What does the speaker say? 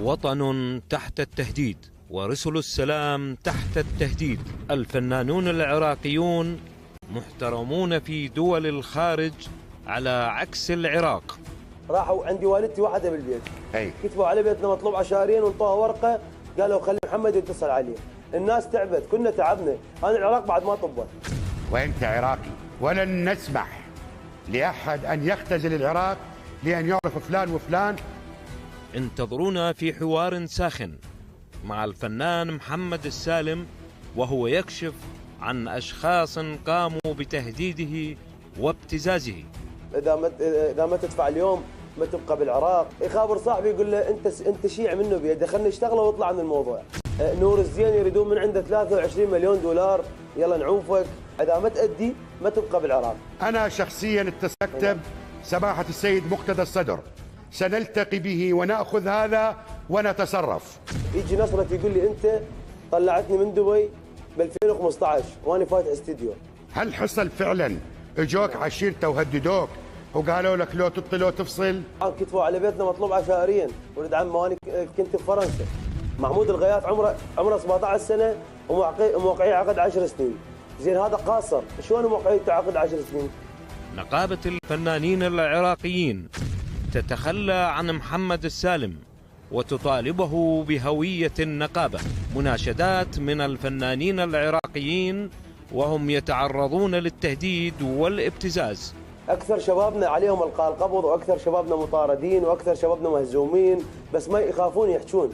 وطن تحت التهديد ورسل السلام تحت التهديد. الفنانون العراقيون محترمون في دول الخارج على عكس العراق. راحوا عندي والدتي وحده بالبيت، كتبوا على بيتنا مطلوب عشائريين وانطوها ورقه، قالوا خلي محمد يتصل عليه. الناس تعبت، كنا تعبنا. انا العراق بعد ما طبت. وانت عراقي، ولن نسمح لاحد ان يختزل العراق لان يعرف فلان وفلان. انتظرونا في حوار ساخن مع الفنان محمد السالم وهو يكشف عن أشخاص قاموا بتهديده وابتزازه. إذا ما تدفع اليوم ما تبقى بالعراق. يخابر صاحبي يقول له أنت شيع منه بيده، خلينا نشتغل ونطلع من الموضوع. نور الزين يريدون من عنده 23 مليون دولار، يلا نعوفك. إذا ما تأدي ما تبقى بالعراق. أنا شخصيا اتسكت سماحة السيد مقتدى الصدر، سنلتقي به ونأخذ هذا ونتصرف. يجي نصرك يقول لي أنت طلعتني من دبي ب 2015 وأنا فاتح استديو. هل حصل فعلا اجوك عشيرته وهددوك وقالوا لك لو تبطل لو تفصل؟ كتبوا على بيتنا مطلوب عشائريين. ولد عم وانا كنت بفرنسا. محمود الغياث عمره 17 سنه وموقعيه عقد 10 سنين. زين هذا قاصر، شلون موقعيته عقد 10 سنين؟ نقابة الفنانين العراقيين تتخلى عن محمد السالم وتطالبه بهوية النقابة. مناشدات من الفنانين العراقيين وهم يتعرضون للتهديد والابتزاز. أكثر شبابنا عليهم القاء القبض، وأكثر شبابنا مطاردين، وأكثر شبابنا مهزومين، بس ما يخافون يحجون.